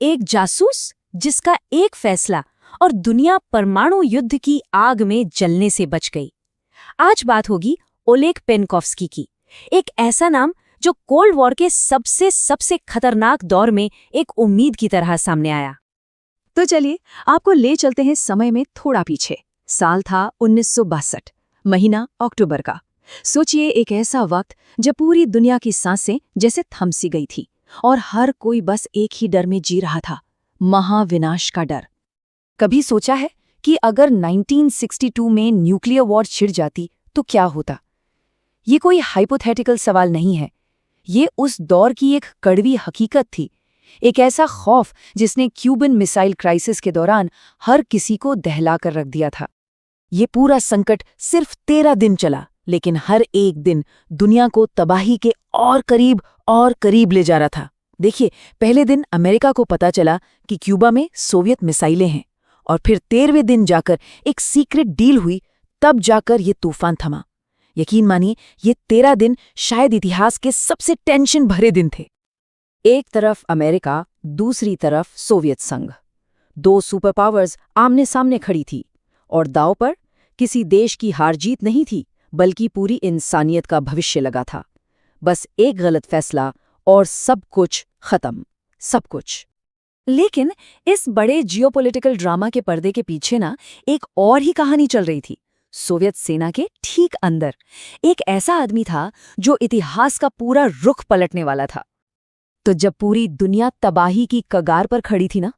एक जासूस जिसका एक फैसला और दुनिया परमाणु युद्ध की आग में जलने से बच गई। आज बात होगी ओलेग पेनकोव्स्की की, एक ऐसा नाम जो कोल्ड वॉर के सबसे खतरनाक दौर में एक उम्मीद की तरह सामने आया। तो चलिए आपको ले चलते हैं समय में थोड़ा पीछे। साल था 1962, महीना अक्टूबर का। सोचिए, एक ऐसा वक्त जब पूरी दुनिया की सांसें जैसे थम सी गई थी और हर कोई बस एक ही डर में जी रहा था, महाविनाश का डर। कभी सोचा है कि अगर 1962 में न्यूक्लियर वॉर छिड़ जाती तो क्या होता? ये कोई हाइपोथेटिकल सवाल नहीं है, ये उस दौर की एक कड़वी हकीकत थी। एक ऐसा खौफ जिसने क्यूबन मिसाइल क्राइसिस के दौरान हर किसी को दहला कर रख दिया था। ये पूरा संकट सिर्फ 13 दिन चला, लेकिन हर एक दिन दुनिया को तबाही के और करीब ले जा रहा था। देखिए, पहले दिन अमेरिका को पता चला कि क्यूबा में सोवियत मिसाइलें हैं, और फिर 13वें दिन जाकर एक सीक्रेट डील हुई, तब जाकर ये तूफान थमा। यकीन मानिए, ये 13 दिन शायद इतिहास के सबसे टेंशन भरे दिन थे। एक तरफ अमेरिका, दूसरी तरफ सोवियत संघ। दो सुपर पावर्स आमने सामने खड़ी थी, और दांव पर किसी देश की हार जीत नहीं थी, बल्कि पूरी इंसानियत का भविष्य लगा था। बस एक गलत फैसला और सब कुछ खत्म, सब कुछ। लेकिन इस बड़े जियोपॉलिटिकल ड्रामा के पर्दे के पीछे ना एक और ही कहानी चल रही थी। सोवियत सेना के ठीक अंदर एक ऐसा आदमी था जो इतिहास का पूरा रुख पलटने वाला था। तो जब पूरी दुनिया तबाही की कगार पर खड़ी थी ना,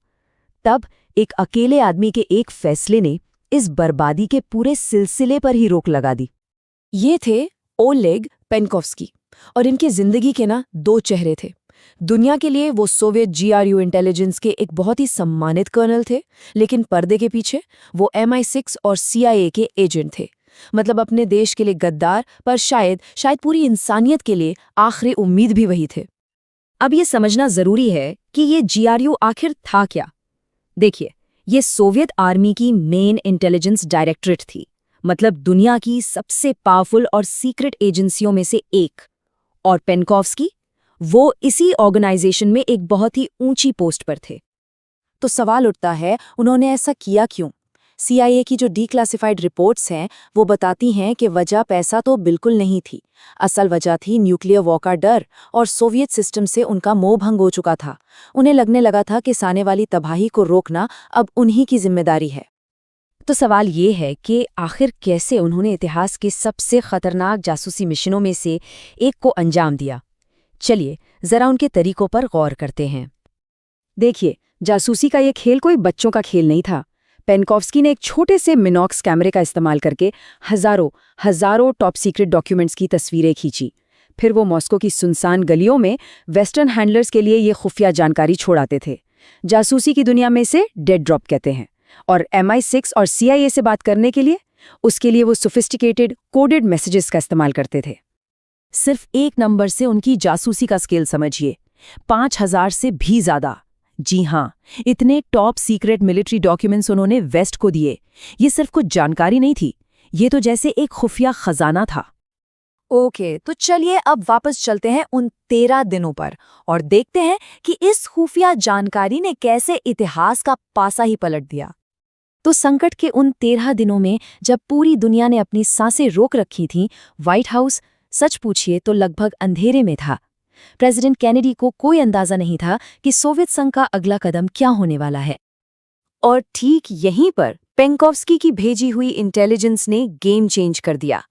तब एक अकेले आदमी के एक फैसले ने इस बर्बादी के पूरे सिलसिले पर ही रोक लगा दी। ये थे ओलेग पेनकोव्स्की, और इनकी जिंदगी के ना दो चेहरे थे। दुनिया के लिए वो सोवियत GRU इंटेलिजेंस के एक बहुत ही सम्मानित कर्नल थे, लेकिन पर्दे के पीछे वो MI6 और CIA के एजेंट थे। मतलब अपने देश के लिए गद्दार, पर शायद पूरी इंसानियत के लिए आखिरी उम्मीद भी वही थे। अब ये समझना जरूरी है कि ये GRU आखिर था क्या। देखिए, ये सोवियत आर्मी की मेन इंटेलिजेंस डायरेक्टरेट थी, मतलब दुनिया की सबसे पावरफुल और सीक्रेट एजेंसियों में से एक। और पेनकोव्स्की, वो इसी ऑर्गेनाइजेशन में एक बहुत ही ऊंची पोस्ट पर थे। तो सवाल उठता है, उन्होंने ऐसा किया क्यों? CIA की जो डिक्लासिफाइड रिपोर्ट्स हैं, वो बताती हैं कि वजह पैसा तो बिल्कुल नहीं थी। असल वजह थी न्यूक्लियर वॉर का डर, और सोवियत सिस्टम से उनका मोह भंग हो चुका था। उन्हें लगने लगा था कि आने वाली तबाही को रोकना अब उन्हीं की जिम्मेदारी है। तो सवाल ये है कि आखिर कैसे उन्होंने इतिहास के सबसे खतरनाक जासूसी मिशनों में से एक को अंजाम दिया। चलिए जरा उनके तरीकों पर गौर करते हैं। देखिए, जासूसी का ये खेल कोई बच्चों का खेल नहीं था। पेनकोव्स्की ने एक छोटे से मिनॉक्स कैमरे का इस्तेमाल करके हजारों टॉप सीक्रेट डॉक्यूमेंट्स की तस्वीरें खींची। फिर वो मॉस्को की सुनसान गलियों में वेस्टर्न हैंडलर्स के लिए ये खुफिया जानकारी छोड़ाते थे। जासूसी की दुनिया में इसे डेड ड्रॉप कहते हैं। और MI6 और CIA से बात करने के लिए, उसके लिए वो सोफिस्टिकेटेड कोडेड मैसेजेस का इस्तेमाल करते थे। सिर्फ एक नंबर से उनकी जासूसी का स्केल समझिए, 5000 से भी ज्यादा। जी हाँ, इतने टॉप सीक्रेट मिलिट्री डॉक्यूमेंट्स उन्होंने वेस्ट को दिए। ये सिर्फ कुछ जानकारी नहीं थी, ये तो जैसे एक खुफिया खजाना था। ओके, तो चलिए अब वापस चलते हैं उन 13 दिनों पर और देखते हैं कि इस खुफिया जानकारी ने कैसे इतिहास का पासा ही पलट दिया। तो संकट के उन 13 दिनों में जब पूरी दुनिया ने अपनी सांसें रोक रखी थीं, व्हाइट हाउस, सच पूछिए तो लगभग अंधेरे में था। प्रेसिडेंट केनेडी को कोई अंदाजा नहीं था कि सोवियत संघ का अगला कदम क्या होने वाला है। और ठीक यहीं पर पेनकोव्स्की की भेजी हुई इंटेलिजेंस ने गेम चेंज कर दिया।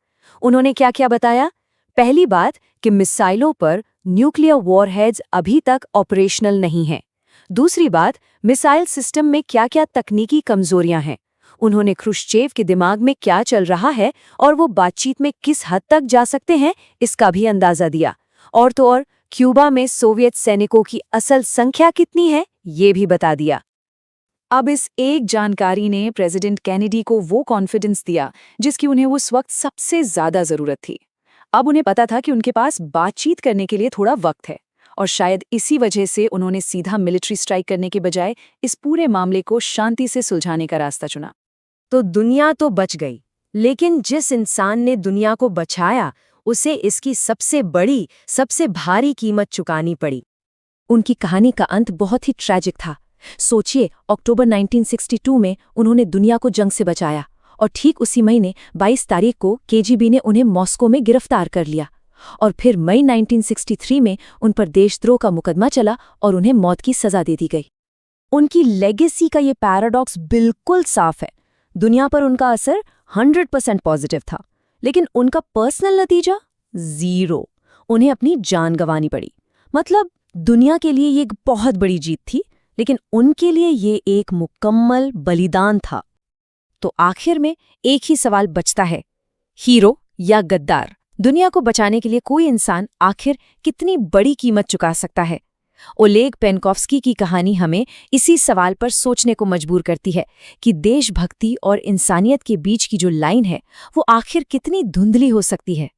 उन्होंने क्या क्या बताया? पहली बात कि मिसाइलों पर न्यूक्लियर वॉरहेड्स अभी तक ऑपरेशनल नहीं हैं। दूसरी बात, मिसाइल सिस्टम में क्या क्या तकनीकी कमजोरियां हैं। उन्होंने ख्रुश्चेव के दिमाग में क्या चल रहा है और वो बातचीत में किस हद तक जा सकते हैं, इसका भी अंदाजा दिया। और तो और, क्यूबा में सोवियत सैनिकों की असल संख्या कितनी है, ये भी बता दिया। अब इस एक जानकारी ने प्रेसिडेंट केनेडी को वो कॉन्फिडेंस दिया जिसकी उन्हें उस वक्त सबसे ज्यादा जरूरत थी। अब उन्हें पता था कि उनके पास बातचीत करने के लिए थोड़ा वक्त है, और शायद इसी वजह से उन्होंने सीधा मिलिट्री स्ट्राइक करने के बजाय इस पूरे मामले को शांति से सुलझाने का रास्ता चुना। तो दुनिया तो बच गई, लेकिन जिस इंसान ने दुनिया को बचाया, उसे इसकी सबसे बड़ी, सबसे भारी कीमत चुकानी पड़ी। उनकी कहानी का अंत बहुत ही ट्रैजिक था। सोचिए, अक्टूबर 1962 में उन्होंने दुनिया को जंग से बचाया और ठीक उसी महीने 22 तारीख को केजीबी ने उन्हें मॉस्को में गिरफ्तार कर लिया और फिर मई 1963 में उन पर देशद्रोह का मुकदमा चला और उन्हें मौत की सजा दे दी गई। उनकी लेगेसी का ये पैराडॉक्स बिल्कुल साफ है। दुनिया पर उनका असर 100% पॉजिटिव था, लेकिन उनका पर्सनल नतीजा 0। उन्हें अपनी जान गंवानी पड़ी। मतलब दुनिया के लिए ये एक बहुत बड़ी जीत थी, लेकिन उनके लिए ये एक मुकम्मल बलिदान था। तो आखिर में एक ही सवाल बचता है, हीरो या गद्दार? दुनिया को बचाने के लिए कोई इंसान आखिर कितनी बड़ी कीमत चुका सकता है? ओलेग पेनकॉफ्स्की की कहानी हमें इसी सवाल पर सोचने को मजबूर करती है कि देशभक्ति और इंसानियत के बीच की जो लाइन है वो आखिर कितनी धुंधली हो सकती है।